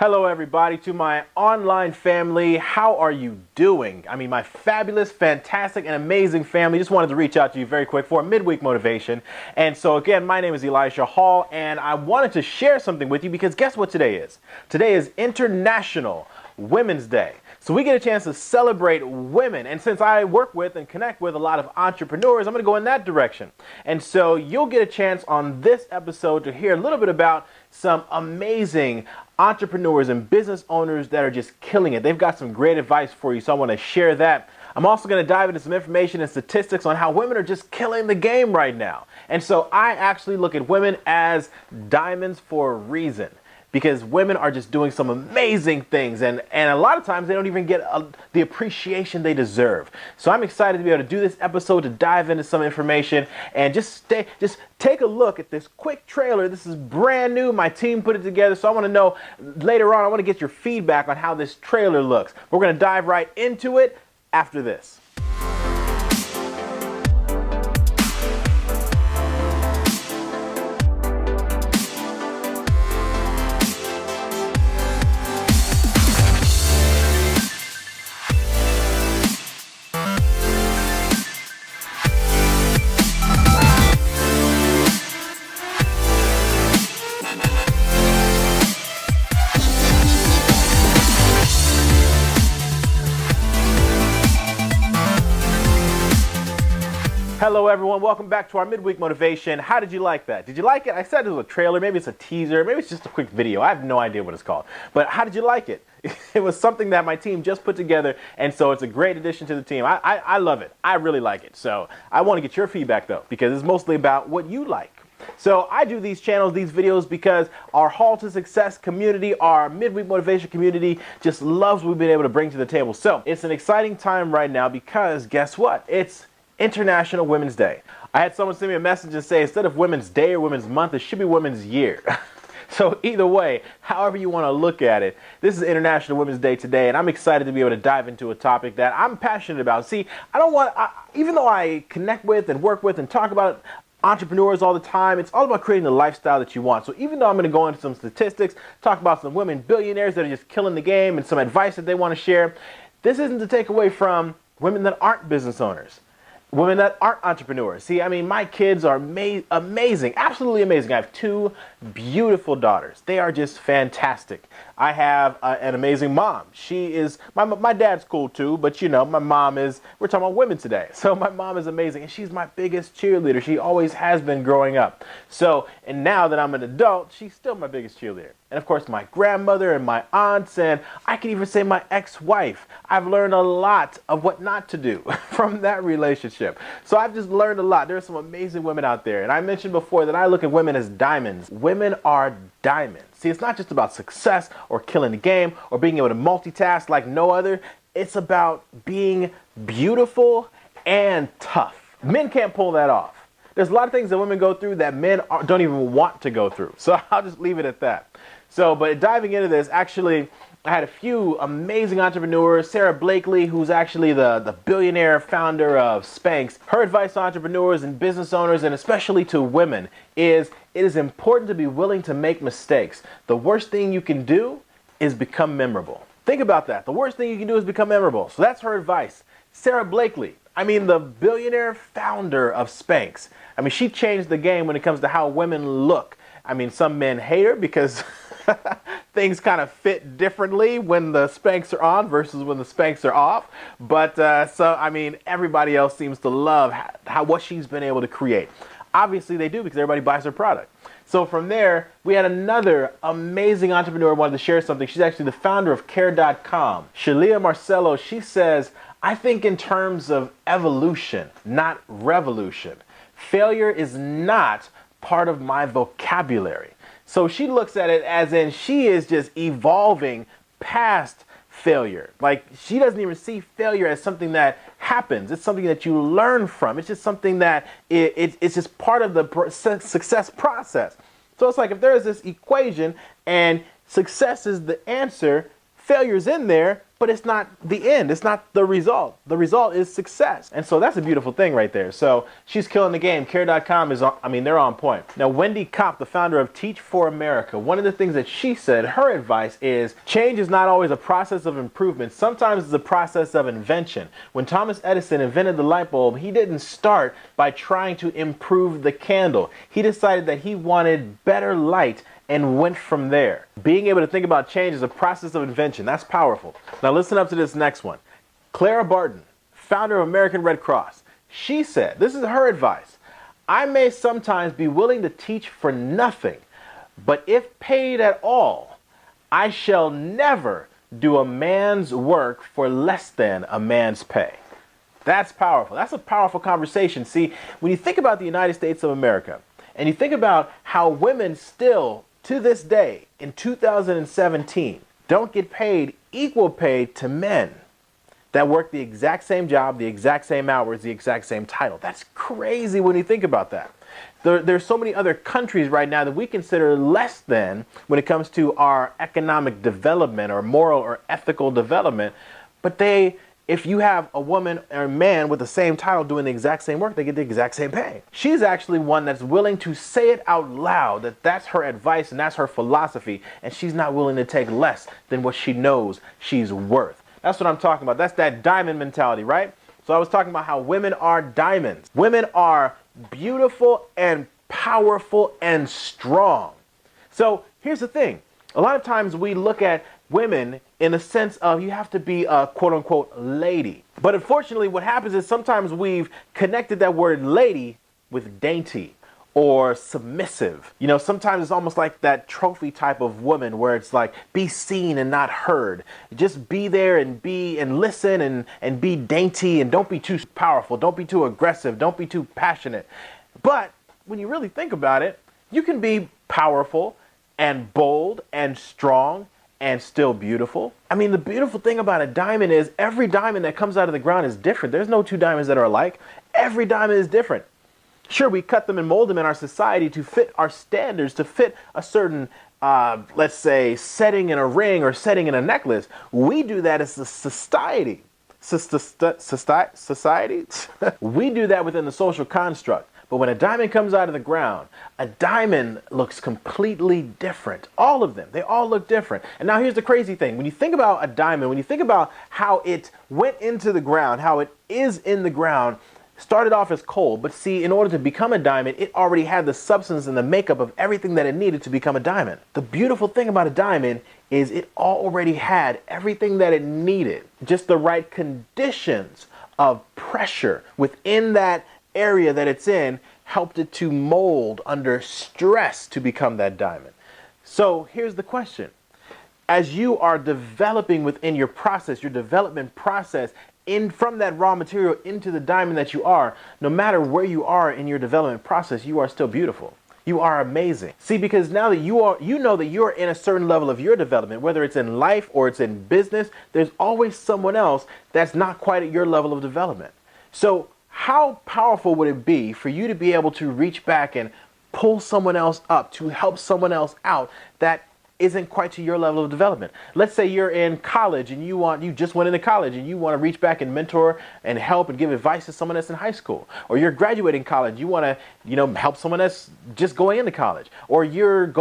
Hello everybody, to my online family. How are you doing? I mean, my fabulous, fantastic, and amazing family. Just wanted to reach out to you very quick for a midweek motivation. And so again, my name is Elisha Hall, and I wanted to share something with you because guess what today is? Today is International Women's Day. So we get a chance to celebrate women. And since I work with and connect with a lot of entrepreneurs, I'm going to go in that direction. And so you'll get a chance on this episode to hear a little bit about some amazing entrepreneurs and business owners that are just killing it. They've got some great advice for you, so I want to share that. I'm also going to dive into some information and statistics on how women are just killing the game right now. And so I actually look at women as diamonds for a reason, because women are just doing some amazing things, and a lot of times they don't even get the appreciation they deserve. So I'm excited to be able to do this episode, to dive into some information and just take a look at this quick trailer. This is brand new. My team put it together, so I want to know later on, I want to get your feedback on how this trailer looks. We're going to dive right into it after this. Hello everyone, welcome back to our midweek motivation. How did you like that? Did you like it? I said it was a trailer, maybe it's a teaser, maybe it's just a quick video. I have no idea what it's called. But how did you like it? It was something that my team just put together, and so it's a great addition to the team. I love it. I really like it. So I want to get your feedback though, because it's mostly about what you like. So I do these channels, these videos, because our Hall to Success community, our midweek motivation community, just loves what we've been able to bring to the table. So it's an exciting time right now because guess what? It's International Women's Day. I had someone send me a message and say instead of Women's Day or Women's Month, it should be Women's Year. So either way, however you want to look at it, this is International Women's Day today, and I'm excited to be able to dive into a topic that I'm passionate about. See, even though I connect with and work with and talk about entrepreneurs all the time, it's all about creating the lifestyle that you want. So even though I'm going to go into some statistics, talk about some women billionaires that are just killing the game and some advice that they want to share, this isn't to take away from women that aren't business owners, women that aren't entrepreneurs. See, I mean, my kids are amazing, absolutely amazing. I have two beautiful daughters. They are just fantastic. I have an amazing mom. She is, my dad's cool too, but you know, my mom is, we're talking about women today. So my mom is amazing, and she's my biggest cheerleader. She always has been growing up. So, and now that I'm an adult, she's still my biggest cheerleader. And of course, my grandmother and my aunts, and I can even say my ex-wife. I've learned a lot of what not to do from that relationship. So I've just learned a lot. There are some amazing women out there. And I mentioned before that I look at women as diamonds. Women are diamonds. See, it's not just about success or killing the game or being able to multitask like no other. It's about being beautiful and tough. Men can't pull that off. There's a lot of things that women go through that men don't even want to go through. So I'll just leave it at that. So, but diving into this, actually, I had a few amazing entrepreneurs. Sarah Blakely, who's actually the billionaire founder of Spanx. Her advice to entrepreneurs and business owners, and especially to women, is it is important to be willing to make mistakes. The worst thing you can do is become memorable. Think about that. The worst thing you can do is become memorable. So that's her advice. Sarah Blakely, I mean, the billionaire founder of Spanx. I mean, she changed the game when it comes to how women look. I mean, some men hate her because things kind of fit differently when the Spanx are on versus when the Spanx are off. But so, I mean, everybody else seems to love what she's been able to create. Obviously, they do because everybody buys her product. So from there, we had another amazing entrepreneur who wanted to share something. She's actually the founder of Care.com. Shalia Marcello, she says, I think in terms of evolution, not revolution. Failure is not part of my vocabulary. So she looks at it as in she is just evolving past failure. Like she doesn't even see failure as something that happens. It's something that you learn from. It's just something that it's just part of the success process. So it's like if there is this equation and success is the answer, failure's in there, but it's not the end. It's not the result. The result is success. And so that's a beautiful thing right there. So she's killing the game. Care.com is, they're on point. Now, Wendy Kopp, the founder of Teach for America, one of the things that she said, her advice is change is not always a process of improvement. Sometimes it's a process of invention. When Thomas Edison invented the light bulb, he didn't start by trying to improve the candle. He decided that he wanted better light and went from there. Being able to think about change is a process of invention. That's powerful. Now listen up to this next one. Clara Barton, founder of American Red Cross. She said, this is her advice, I may sometimes be willing to teach for nothing, but if paid at all, I shall never do a man's work for less than a man's pay. That's powerful. That's a powerful conversation. See, when you think about the United States of America, and you think about how women still, to this day, in 2017, don't get paid equal pay to men that work the exact same job, the exact same hours, the exact same title. That's crazy when you think about that. There's so many other countries right now that we consider less than when it comes to our economic development or moral or ethical development, but if you have a woman or a man with the same title doing the exact same work, they get the exact same pay. She's actually one that's willing to say it out loud, that that's her advice and that's her philosophy, and she's not willing to take less than what she knows she's worth. That's what I'm talking about. That's that diamond mentality, right? So I was talking about how women are diamonds. Women are beautiful and powerful and strong. So here's the thing. A lot of times we look at women in a sense of you have to be a quote unquote lady. But unfortunately what happens is sometimes we've connected that word lady with dainty or submissive. You know, sometimes it's almost like that trophy type of woman where it's like be seen and not heard. Just be there and listen and be dainty and don't be too powerful. Don't be too aggressive. Don't be too passionate. But when you really think about it, you can be powerful and bold and strong and still beautiful. I mean, the beautiful thing about a diamond is every diamond that comes out of the ground is different. There's no two diamonds that are alike. Every diamond is different. Sure, we cut them and mold them in our society to fit our standards, to fit a certain, let's say, setting in a ring or setting in a necklace. We do that as a society. Society? We do that within the social construct. But when a diamond comes out of the ground, a diamond looks completely different. All of them, they all look different. And now here's the crazy thing. When you think about a diamond, when you think about how it went into the ground, how it is in the ground, started off as coal. But see, in order to become a diamond, it already had the substance and the makeup of everything that it needed to become a diamond. The beautiful thing about a diamond is it already had everything that it needed, just the right conditions of pressure within that area that it's in helped it to mold under stress to become that diamond. So here's the question. As you are developing within your process, your development process, from that raw material into the diamond that you are, no matter where you are in your development process, you are still beautiful. You are amazing. See, because now that you know that you're in a certain level of your development, whether it's in life or it's in business, there's always someone else that's not quite at your level of development. So how powerful would it be for you to be able to reach back and pull someone else up, to help someone else out that isn't quite to your level of development? Let's say you're in college and you just went into college and you want to reach back and mentor and help and give advice to someone that's in high school. Or you're graduating college, you want to, help someone that's just going into college. Or you're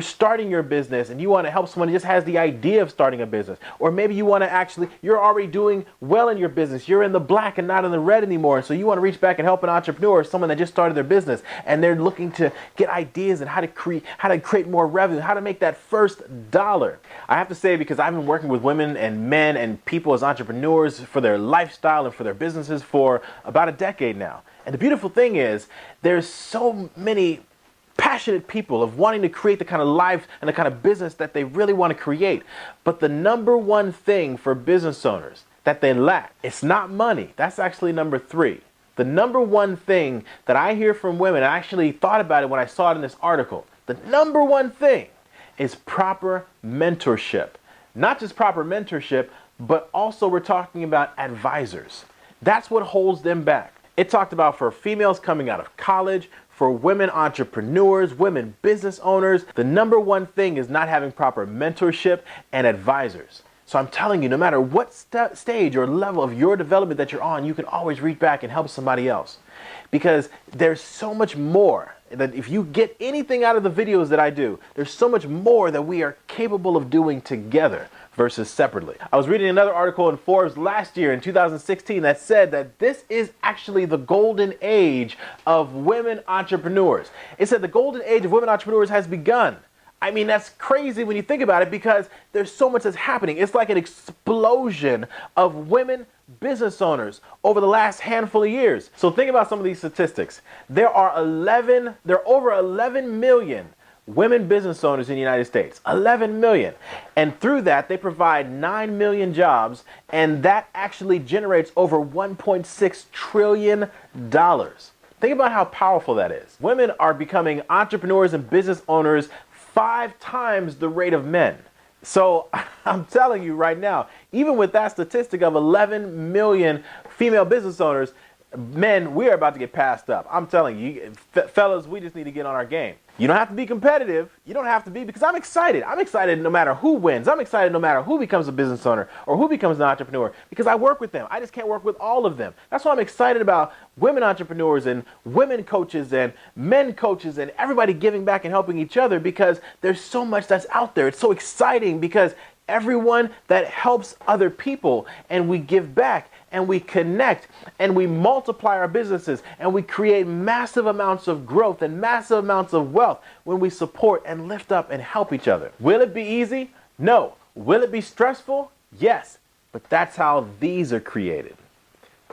starting your business and you want to help someone who just has the idea of starting a business. Or maybe you want to you're already doing well in your business. You're in the black and not in the red anymore. So you want to reach back and help an entrepreneur, someone that just started their business, and they're looking to get ideas and how to create more revenue, how to make that first dollar. I have to say, because I've been working with women and men and people as entrepreneurs for their lifestyle and for their businesses for about a decade now. And the beautiful thing is there's so many passionate people of wanting to create the kind of life and the kind of business that they really want to create. But the number one thing for business owners that they lack, it's not money. That's actually number 3. The number one thing that I hear from women, I actually thought about it when I saw it in this article. The number one thing is proper mentorship. Not just proper mentorship, but also we're talking about advisors. That's what holds them back. It talked about for females coming out of college, for women entrepreneurs, women business owners, the number one thing is not having proper mentorship and advisors. So I'm telling you, no matter what stage or level of your development that you're on, you can always reach back and help somebody else. Because there's so much more that if you get anything out of the videos that I do, there's so much more that we are capable of doing together versus separately. I was reading another article in Forbes last year in 2016 that said that this is actually the golden age of women entrepreneurs. It said the golden age of women entrepreneurs has begun. I mean, that's crazy when you think about it because there's so much that's happening. It's like an explosion of women business owners over the last handful of years. So think about some of these statistics. There are over 11 million women business owners in the United States. 11 million. And through that, they provide 9 million jobs, and that actually generates over $1.6 trillion. Think about how powerful that is. Women are becoming entrepreneurs and business owners 5 times the rate of men. So I'm telling you right now, even with that statistic of 11 million female business owners, men, we are about to get passed up. I'm telling you, fellas, we just need to get on our game. You don't have to be competitive. You don't have to be, because I'm excited. I'm excited no matter who wins. I'm excited no matter who becomes a business owner or who becomes an entrepreneur, because I work with them. I just can't work with all of them. That's why I'm excited about women entrepreneurs and women coaches and men coaches and everybody giving back and helping each other, because there's so much that's out there. It's so exciting because everyone that helps other people and we give back and we connect and we multiply our businesses and we create massive amounts of growth and massive amounts of wealth when we support and lift up and help each other. Will it be easy? No. Will it be stressful? Yes. But that's how these are created.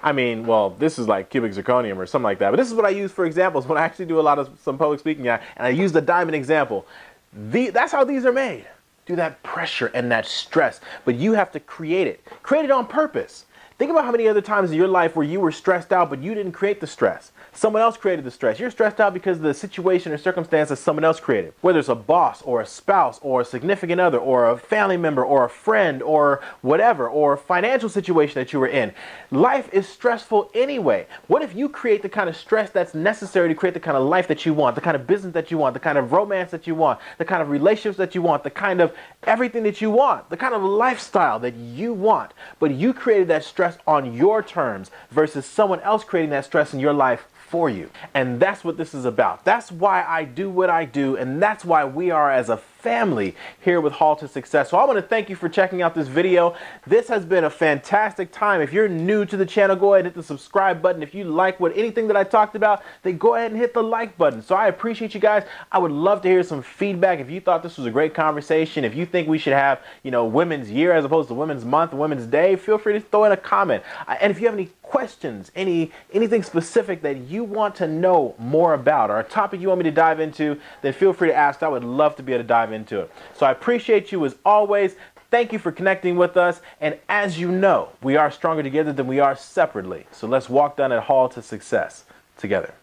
I mean, well, this is like cubic zirconium or something like that. But this is what I use for examples when I actually do some public speaking, and I use the diamond example. That's how these are made. Do that pressure and that stress, but you have to create it. Create it on purpose. Think about how many other times in your life where you were stressed out, but you didn't create the stress. Someone else created the stress. You're stressed out because of the situation or circumstance that someone else created. Whether it's a boss or a spouse or a significant other or a family member or a friend or whatever, or a financial situation that you were in. Life is stressful anyway. What if you create the kind of stress that's necessary to create the kind of life that you want, the kind of business that you want, the kind of romance that you want, the kind of relationships that you want, the kind of everything that you want, the kind of lifestyle that you want, but you created that stress on your terms versus someone else creating that stress in your life for you. And that's what this is about. That's why I do what I do, and that's why we are as a family here with Hall to Success. So I want to thank you for checking out this video. This has been a fantastic time. If you're new to the channel, go ahead and hit the subscribe button. If you like anything that I talked about, then go ahead and hit the like button. So I appreciate you guys. I would love to hear some feedback. If you thought this was a great conversation, if you think we should have, Women's Year as opposed to Women's Month, Women's Day, feel free to throw in a comment. And if you have any questions, anything specific that you want to know more about, or a topic you want me to dive into, then feel free to ask. I would love to be able to dive into it. So I appreciate you as always. Thank you for connecting with us. And as you know, we are stronger together than we are separately. So let's walk down that hall to success together.